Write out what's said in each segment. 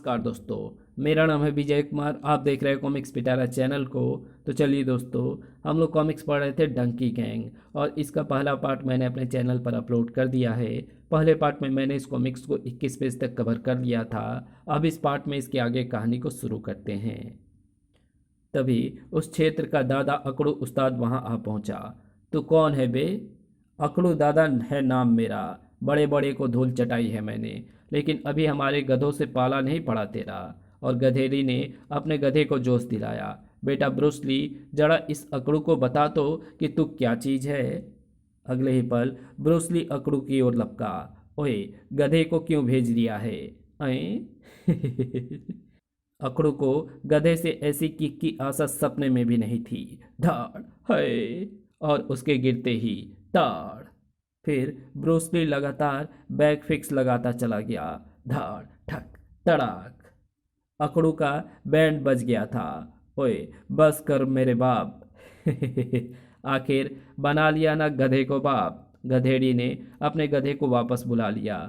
नमस्कार दोस्तों, मेरा नाम है विजय कुमार। आप देख रहे हैं कॉमिक्स पिटारा चैनल को। तो चलिए दोस्तों, हम लोग कॉमिक्स पढ़ रहे थे डंकी गैंग, और इसका पहला पार्ट मैंने अपने चैनल पर अपलोड कर दिया है। पहले पार्ट में मैंने इस कॉमिक्स को 21 पेज तक कवर कर लिया था। अब इस पार्ट में इसके आगे कहानी को शुरू करते हैं। तभी उस क्षेत्र का दादा अकड़ू उस्ताद वहां आ पहुंचा। तो कौन है बे? अकड़ू दादा है नाम मेरा। बड़े बड़े को धूल चटाई है मैंने, लेकिन अभी हमारे गधों से पाला नहीं पड़ा तेरा। और गधेड़ी ने अपने गधे को जोश दिलाया। बेटा ब्रूस ली, जरा इस अकड़ू को बता तो कि तू क्या चीज है। अगले ही पल ब्रूस ली अकड़ू की ओर लपका। ओए, गधे को क्यों भेज दिया है? ऐं अकड़ू को गधे से ऐसी किक की आशा सपने में भी नहीं थी। धाड़ है, और उसके गिरते ही ताड़। फिर ब्रूस ली लगातार बैक फिक्स लगाता चला गया। धाड़ ठक तड़ाक। अकड़ू का बैंड बज गया था। ओए बस कर मेरे बाप। आखिर बना लिया ना गधे को बाप। गधेड़ी ने अपने गधे को वापस बुला लिया।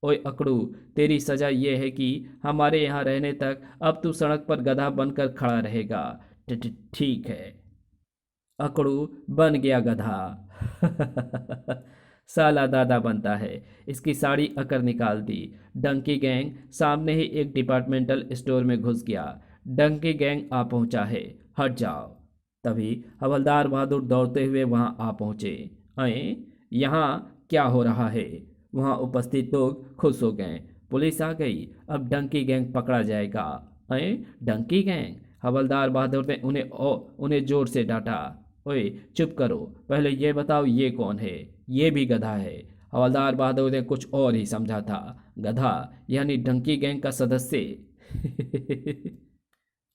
ओए अकड़ू, तेरी सजा ये है कि हमारे यहाँ रहने तक अब तू सड़क पर गधा बनकर खड़ा रहेगा। ठीक है। अकड़ू बन गया गधा। साला दादा बनता है। इसकी सारी अकड़ निकाल दी। डंकी गैंग सामने ही एक डिपार्टमेंटल स्टोर में घुस गया। डंकी गैंग आ पहुंचा है, हट जाओ। तभी हवलदार बहादुर दौड़ते हुए वहां आ पहुंचे। अये, यहाँ क्या हो रहा है? वहां उपस्थित लोग खुश हो गए। पुलिस आ गई, अब डंकी गैंग पकड़ा जाएगा। अये, डंकी गैंग? हवलदार बहादुर ने उन्हें जोर से डांटा। ओए चुप करो, पहले ये बताओ ये कौन है? ये भी गधा है। हवलदार बहादुर ने कुछ और ही समझा था। गधा यानी डंकी गैंग का सदस्य।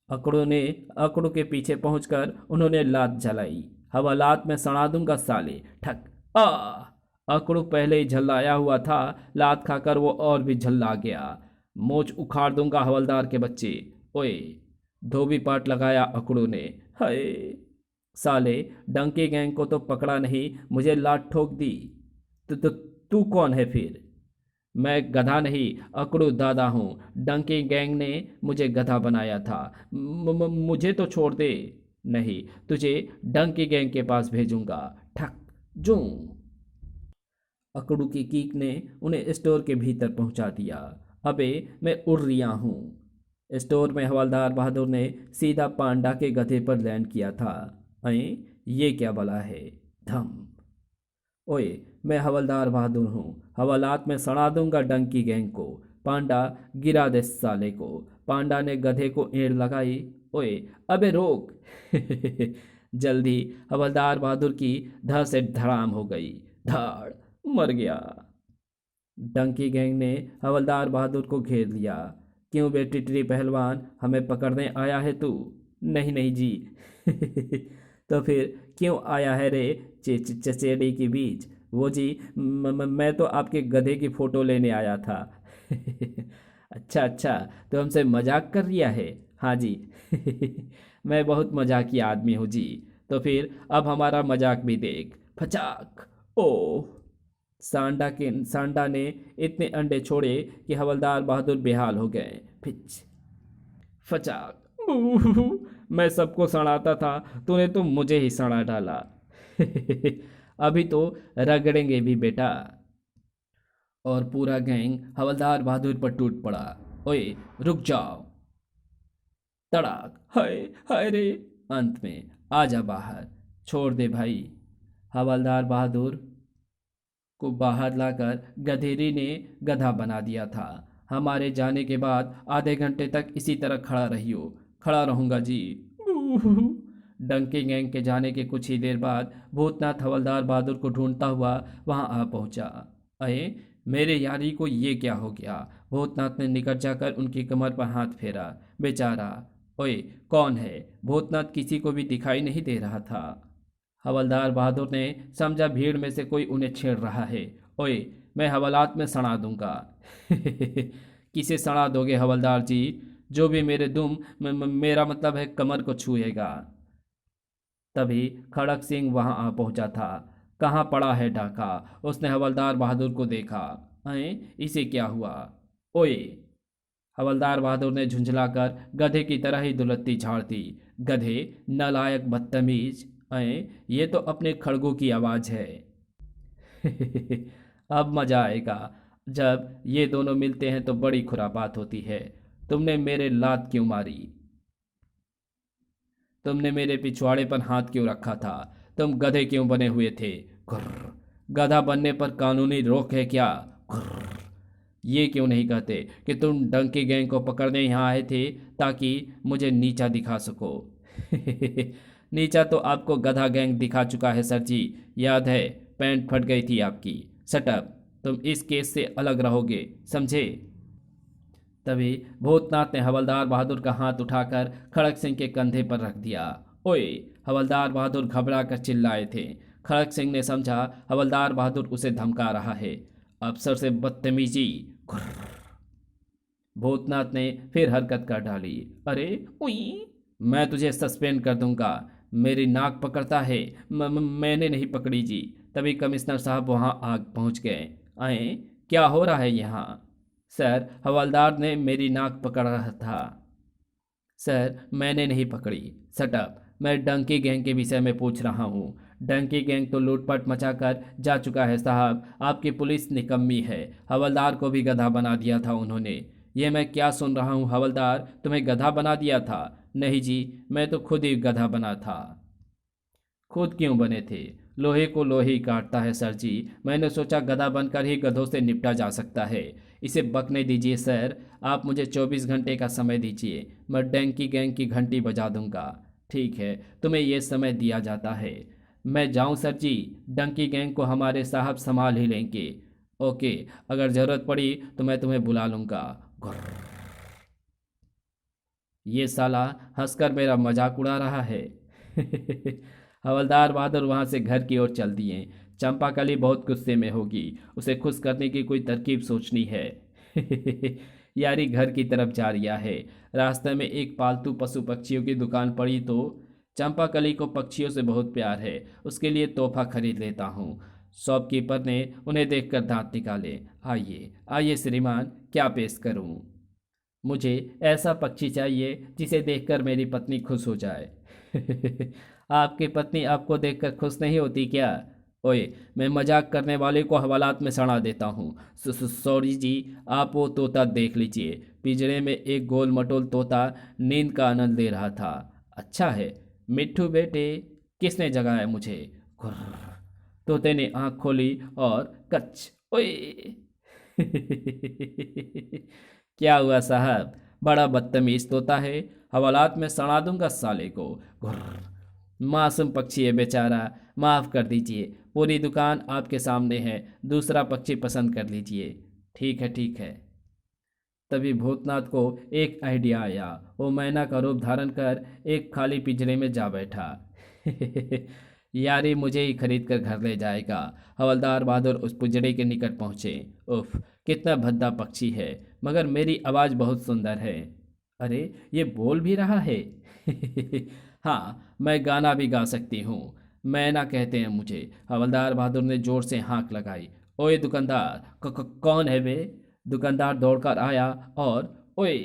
अकड़ू के पीछे पहुंचकर उन्होंने लात जलाई। हवालात में सड़ा दूंगा साले। ठक। आ अकड़ू पहले ही झल्लाया हुआ था, लात खाकर वो और भी झल्ला गया। मोच उखाड़ दूंगा हवलदार के बच्चे। ओए, धोबी पाट लगाया अकड़ू ने। हाय साले, डंकी गैंग को तो पकड़ा नहीं, मुझे लात ठोक दी। तो तू कौन है फिर? मैं गधा नहीं, अकड़ू दादा हूँ। डंकी गैंग ने मुझे गधा बनाया था। मुझे तो छोड़ दे। नहीं, तुझे डंकी गैंग के पास भेजूंगा। ठक जू। अकड़ू की कीक ने उन्हें स्टोर के भीतर पहुंचा दिया। अबे मैं उड़ रिया हूँ। स्टोर में हवलदार बहादुर ने सीधा पांडा के गधे पर लैंड किया था। अये, ये क्या भला है? धम। ओए, मैं हवलदार बहादुर हूँ, हवालात में सड़ा दूंगा डंकी गैंग को। पांडा गिरा दे साले को। पांडा ने गधे को एड़ लगाई। ओए अबे रोक। जल्दी हवलदार बहादुर की धड़ से धड़ाम हो गई। धाड़, मर गया। डंकी गैंग ने हवलदार बहादुर को घेर लिया। क्यों बे टिटरी पहलवान, हमें पकड़ने आया है तू? नहीं नहीं जी। तो फिर क्यों आया है रे चचेड़ी के बीच? वो जी, मैं तो आपके गधे की फोटो लेने आया था। अच्छा अच्छा, तो हमसे मजाक कर रिया है? हाँ जी। मैं बहुत मजाकी आदमी हूँ जी। तो फिर अब हमारा मजाक भी देख। फचाक। ओह, सांडा ने इतने अंडे छोड़े कि हवलदार बहादुर बेहाल हो गए। फिच फचाक। मैं सबको सड़ाता था, तूने तो मुझे ही सड़ा डाला। अभी तो रगड़ेंगे भी बेटा। और पूरा गैंग हवलदार बहादुर पर टूट पड़ा। ओए रुक जाओ। तड़ाक। हाय हाय रे। अंत में आजा बाहर, छोड़ दे भाई। हवलदार बहादुर को बाहर लाकर गधेरी ने गधा बना दिया था। हमारे जाने के बाद आधे घंटे तक इसी तरह खड़ा रहियो। खड़ा रहूंगा जी। डंकी गैंग के जाने के कुछ ही देर बाद भूतनाथ हवलदार बहादुर को ढूंढता हुआ वहां आ पहुंचा। अये, मेरे यारी को ये क्या हो गया? भूतनाथ ने निकट जाकर उनकी कमर पर हाथ फेरा। बेचारा। ओए कौन है? भूतनाथ किसी को भी दिखाई नहीं दे रहा था। हवलदार बहादुर ने समझा भीड़ में से कोई उन्हें छेड़ रहा है। ओए, मैं हवालात में सड़ा दूंगा। किसे सड़ा दोगे हवलदार जी? जो भी मेरे मेरा मतलब है कमर को छुएगा। तभी खड़क सिंह वहां आ पहुंचा था। कहाँ पड़ा है डाका? उसने हवलदार बहादुर को देखा। अरे इसे क्या हुआ? ओए, हवलदार बहादुर ने झुंझलाकर गधे की तरह ही दुलत्ती झाड़ दी। गधे, नालायक, बदतमीज। अय, ये तो अपने खड़गू की आवाज है। अब मजा आएगा। जब ये दोनों मिलते हैं तो बड़ी खुरापात होती है। तुमने मेरे लात क्यों मारी? तुमने मेरे पिछवाड़े पर हाथ क्यों रखा था? तुम गधे क्यों बने हुए थे? घुर्र। गधा बनने पर कानूनी रोक है क्या? घुर्र। ये क्यों नहीं कहते कि तुम डंकी गैंग को पकड़ने यहाँ आए थे ताकि मुझे नीचा दिखा सको? नीचा तो आपको गधा गैंग दिखा चुका है सर जी। याद है, पैंट फट गई थी आपकी। सटअप। तुम इस केस से अलग रहोगे, समझे? तभी भूतनाथ ने हवलदार बहादुर का हाथ उठाकर खड़क सिंह के कंधे पर रख दिया। ओए! हवलदार बहादुर घबरा कर चिल्लाए थे। खड़क सिंह ने समझा हवलदार बहादुर उसे धमका रहा है। अफसर से बदतमीजी। घुर्र। भूतनाथ ने फिर हरकत कर डाली। अरे उई! मैं तुझे सस्पेंड कर दूंगा। मेरी नाक पकड़ता है। मैंने नहीं पकड़ी जी। तभी कमिश्नर साहब वहां आग पहुंच गए। आए, क्या हो रहा है यहाँ? सर, हवलदार ने मेरी नाक पकड़ रहा था। सर, मैंने नहीं पकड़ी। सटअप। मैं डंकी गैंग के विषय में पूछ रहा हूँ। डंकी गैंग तो लूटपाट मचाकर जा चुका है साहब। आपकी पुलिस निकम्मी है। हवलदार को भी गधा बना दिया था उन्होंने। ये मैं क्या सुन रहा हूँ? हवलदार तुम्हें गधा बना दिया था? नहीं जी, मैं तो खुद ही गधा बना था। खुद क्यों बने थे? लोहे को लोहे ही काटता है सर जी। मैंने सोचा गधा बनकर ही गधों से निपटा जा सकता है। इसे बकने दीजिए सर। आप मुझे 24 घंटे का समय दीजिए। मैं डंकी गैंग की घंटी बजा दूंगा। ठीक है, तुम्हें यह समय दिया जाता है। मैं जाऊं सर जी? डंकी गैंग को हमारे साहब संभाल ही लेंगे। ओके, अगर जरूरत पड़ी तो मैं तुम्हें बुला लूंगा। घुर्र। ये साला हंसकर मेरा मजाक उड़ा रहा है। हवलदार बहादुर वहां से घर की ओर चल दिए। चंपाकली बहुत गुस्से में होगी। उसे खुश करने की कोई तरकीब सोचनी है। यारी घर की तरफ जा रिया है। रास्ते में एक पालतू पशु पक्षियों की दुकान पड़ी तो चंपाकली को पक्षियों से बहुत प्यार है। उसके लिए तोहफा खरीद लेता हूँ। शॉपकीपर ने उन्हें देखकर दांत निकाले। आइए आइए श्रीमान, क्या पेश करूँ? मुझे ऐसा पक्षी चाहिए जिसे देखकर मेरी पत्नी खुश हो जाए। आपकी पत्नी आपको देखकर खुश नहीं होती क्या? ओए, मैं मजाक करने वाले को हवालात में सड़ा देता हूँ। सॉरी जी, आप वो तोता देख लीजिए। पिंजरे में एक गोल मटोल तोता नींद का आनंद ले रहा था। अच्छा है। मिट्ठू बेटे, किसने जगाया मुझे? घुर्र। तोते ने आंख खोली और कच। ओए! क्या हुआ साहब? बड़ा बदतमीज तोता है। हवालात में सड़ा दूंगा साले को। घुर्र। मासूम पक्षी है बेचारा। माफ कर दीजिए। पूरी दुकान आपके सामने है। दूसरा पक्षी पसंद कर लीजिए। ठीक है, ठीक है। तभी भूतनाथ को एक आइडिया आया। वो मैना का रूप धारण कर एक खाली पिंजरे में जा बैठा। यारी मुझे ही खरीद कर घर ले जाएगा। हवलदार बहादुर उस पिंजरे के निकट पहुंचे। उफ, कितना भद्दा पक्षी है, मगर मेरी आवाज़ बहुत सुंदर है। अरे, ये बोल भी रहा है। हाँ, मैं गाना भी गा सकती हूँ। मैना कहते हैं मुझे। हवलदार बहादुर ने जोर से हाँक लगाई। ओए दुकानदार, कौन है वे? दुकानदार दौड़कर आया और ओए!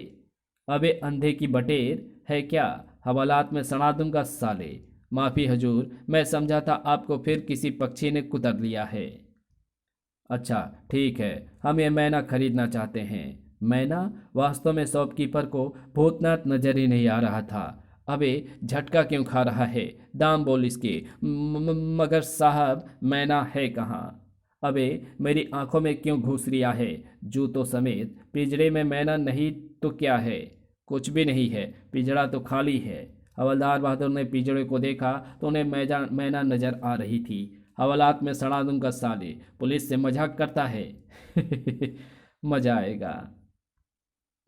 अबे अंधे की बटेर है क्या? हवालात में सड़ा दूंगा साले। माफ़ी हजूर, मैं समझा था आपको फिर किसी पक्षी ने कुतर लिया है। अच्छा, ठीक है, हम ये मैना खरीदना चाहते हैं। मैना? वास्तव में शॉपकीपर को भूतनाथ नजर ही नहीं आ रहा था। अबे झटका क्यों खा रहा है? दाम बोल इसके। मगर साहब, मैना है कहाँ? अबे मेरी आंखों में क्यों घुस रिया है? जूतों समेत पिंजरे में मैना नहीं तो क्या है? कुछ भी नहीं है, पिंजरा तो खाली है। हवलदार बहादुर ने पिंजरे को देखा तो उन्हें मैना नजर आ रही थी। हवालात में सड़ा दूंगा साले। पुलिस से मजाक करता है। मजा आएगा।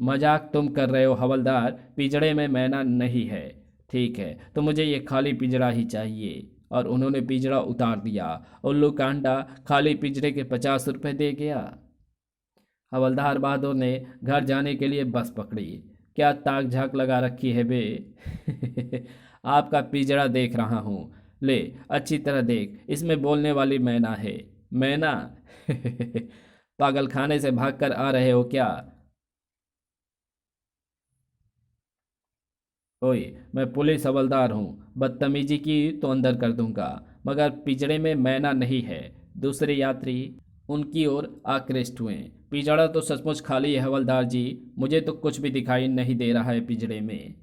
मजाक तुम कर रहे हो हवलदार। पिंजड़े में मैना नहीं है। ठीक है, तो मुझे ये खाली पिंजरा ही चाहिए। और उन्होंने पिंजरा उतार दिया। उल्लू कांडा खाली पिंजरे के 50 रुपए दे गया। हवलदार बहादुर ने घर जाने के लिए बस पकड़ी। क्या ताक झाक लगा रखी है बे? आपका पिंजरा देख रहा हूँ। ले, अच्छी तरह देख, इसमें बोलने वाली मैना है। मैना? पागल खाने से भागकर आ रहे हो क्या? ओए, मैं पुलिस हवलदार हूँ, बदतमीजी की तो अंदर कर दूंगा, मगर पिंजड़े में मैना नहीं है। दूसरे यात्री उनकी ओर आकृष्ट हुए। पिंजड़ा तो सचमुच खाली है हवलदार जी, मुझे तो कुछ भी दिखाई नहीं दे रहा है पिंजड़े में।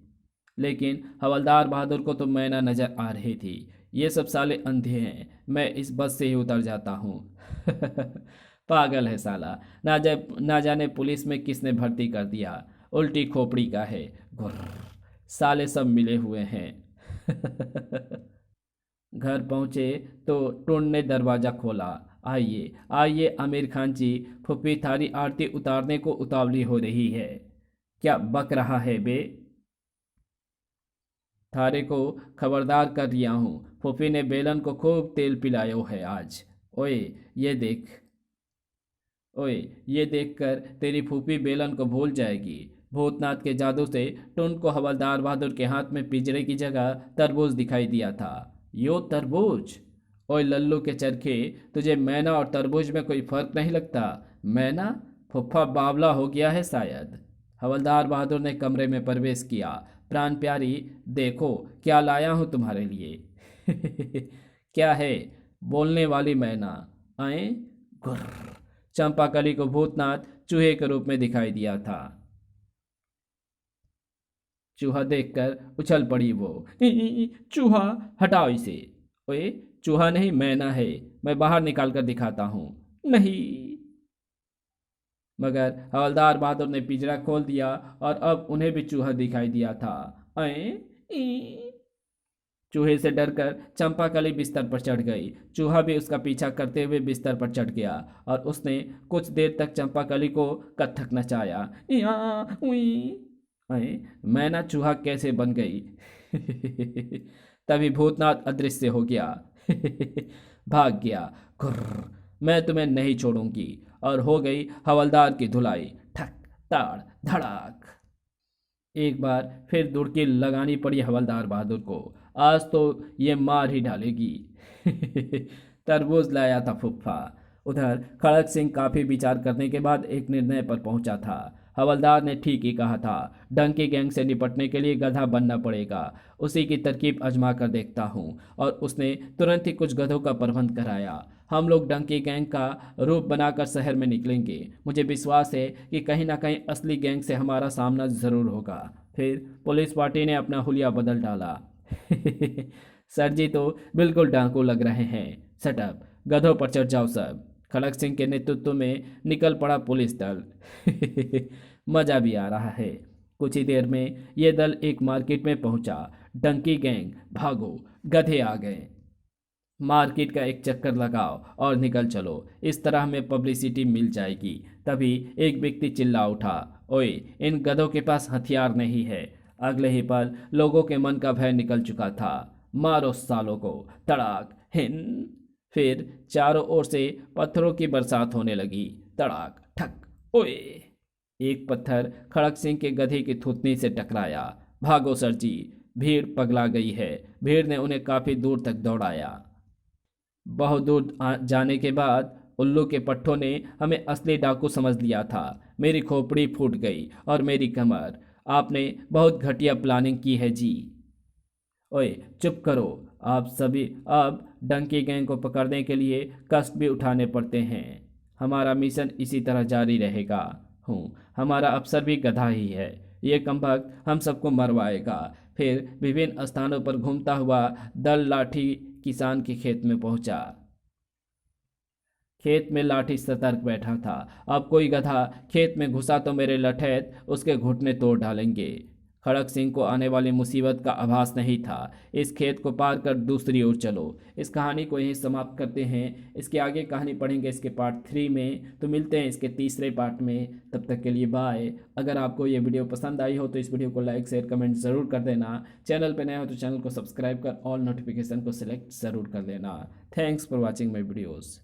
लेकिन हवलदार बहादुर को तो मैना नजर आ रही थी। ये सब साले अंधे हैं, मैं इस बस से ही उतर जाता हूँ। पागल है साला, ना जाने पुलिस में किसने भर्ती कर दिया, उल्टी खोपड़ी का है। घुर्र, साले सब मिले हुए हैं। घर पहुंचे तो टुंड ने दरवाजा खोला। आइए आइए आमिर खान जी, फुप्पी थारी आरती उतारने को उतावली हो रही है। क्या बक रहा है बे? थारे को खबरदार कर रिया हूँ, फुफी ने बेलन को खूब तेल पिलायो है आज। ओए, ये देख। ओए, ये देखकर तेरी फूफी बेलन को भूल जाएगी। भूतनाथ के जादू से टुन को हवलदार बहादुर के हाथ में पिंजरे की जगह तरबूज दिखाई दिया था। यो तरबूज? ओए लल्लू के चरखे, तुझे मैना और तरबूज में कोई फर्क नहीं लगता? मैना? फुफ्फा बावला हो गया है शायद। हवलदार बहादुर ने कमरे में प्रवेश किया। प्राण प्यारी, देखो क्या लाया हूं तुम्हारे लिए। क्या है? बोलने वाली मैना। आए? गुर्र। चंपाकली को भूतनाथ चूहे के रूप में दिखाई दिया था। चूहा देखकर उछल पड़ी वो। चूहा, हटाओ इसे। ओए, चूहा नहीं मैना है, मैं बाहर निकाल कर दिखाता हूँ। नहीं। मगर हवलदार बहादुर ने पिंजरा खोल दिया और अब उन्हें भी चूहा दिखाई दिया था। अये, ई। चूहे से डरकर चंपाकली बिस्तर पर चढ़ गई। चूहा भी उसका पीछा करते हुए बिस्तर पर चढ़ गया और उसने कुछ देर तक चंपाकली को कत्थक नचाया। या उई। अये, मैना चूहा कैसे बन गई? तभी भूतनाथ अदृश्य हो गया। भाग गया। घुर्र, मैं तुम्हें नहीं छोड़ूंगी। और हो गई हवलदार की धुलाई। ठक, ताड़, धड़ाक। एक बार फिर दुड़की लगानी पड़ी हवलदार बहादुर को। आज तो ये मार ही डालेगी। तरबूज लाया था फुफ्फा। उधर खड़क सिंह काफी विचार करने के बाद एक निर्णय पर पहुंचा था। हवलदार ने ठीक ही कहा था, डंकी गैंग से निपटने के लिए गधा बनना पड़ेगा। उसी की तरकीब आजमा कर देखता हूँ। और उसने तुरंत ही कुछ गधों का प्रबंध कराया। हम लोग डंकी गैंग का रूप बनाकर शहर में निकलेंगे। मुझे विश्वास है कि कहीं ना कहीं असली गैंग से हमारा सामना जरूर होगा। फिर पुलिस पार्टी ने अपना हुलिया बदल डाला। सर जी तो बिल्कुल डाकू लग रहे हैं। सेटअप, गधों पर चढ़ जाओ सब। खड़क सिंह के नेतृत्व में निकल पड़ा पुलिस दल। मजा भी आ रहा है। कुछ ही देर में यह दल एक मार्केट में पहुंचा। डंकी गैंग भागो, गधे आ गए। मार्केट का एक चक्कर लगाओ और निकल चलो, इस तरह हमें पब्लिसिटी मिल जाएगी। तभी एक व्यक्ति चिल्ला उठा, ओए, इन गधों के पास हथियार नहीं है। अगले ही पल लोगों के मन का भय निकल चुका था। मारो सालों को। तड़ाक, हिन। फिर चारों ओर से पत्थरों की बरसात होने लगी। तड़ाक, ठक, ओए। एक पत्थर खड़क सिंह के गधे की थूथनी से टकराया। भागो सर जी, भीड़ पगला गई है। भीड़ ने उन्हें काफी दूर तक दौड़ाया। बहुत दूर जाने के बाद उल्लू के पट्टों ने हमें असली डाकू समझ लिया था। मेरी खोपड़ी फूट गई और मेरी कमर। आपने बहुत घटिया प्लानिंग की है जी। ओए, चुप करो। आप सभी अब डंकी गैंग को पकड़ने के लिए कष्ट भी उठाने पड़ते हैं। हमारा मिशन इसी तरह जारी रहेगा। हूँ, हमारा अफसर भी गधा ही है। ये कमबख्त हम सबको मरवाएगा। फिर विभिन्न स्थानों पर घूमता हुआ दल लाठी किसान के खेत में पहुंचा। खेत में लाठी सतर्क बैठा था। अब कोई गधा खेत में घुसा तो मेरे लठैत उसके घुटने तोड़ डालेंगे। खड़क सिंह को आने वाली मुसीबत का आभास नहीं था। इस खेत को पार कर दूसरी ओर चलो। इस कहानी को यहीं समाप्त करते हैं। इसके आगे कहानी पढ़ेंगे इसके पार्ट 3 में, तो मिलते हैं इसके तीसरे पार्ट में। तब तक के लिए बाय। अगर आपको ये वीडियो पसंद आई हो तो इस वीडियो को लाइक शेयर कमेंट ज़रूर कर देना। चैनल पर नया हो तो चैनल को सब्सक्राइब कर ऑल नोटिफिकेशन को सिलेक्ट ज़रूर कर लेना। Thanks for watching my videos.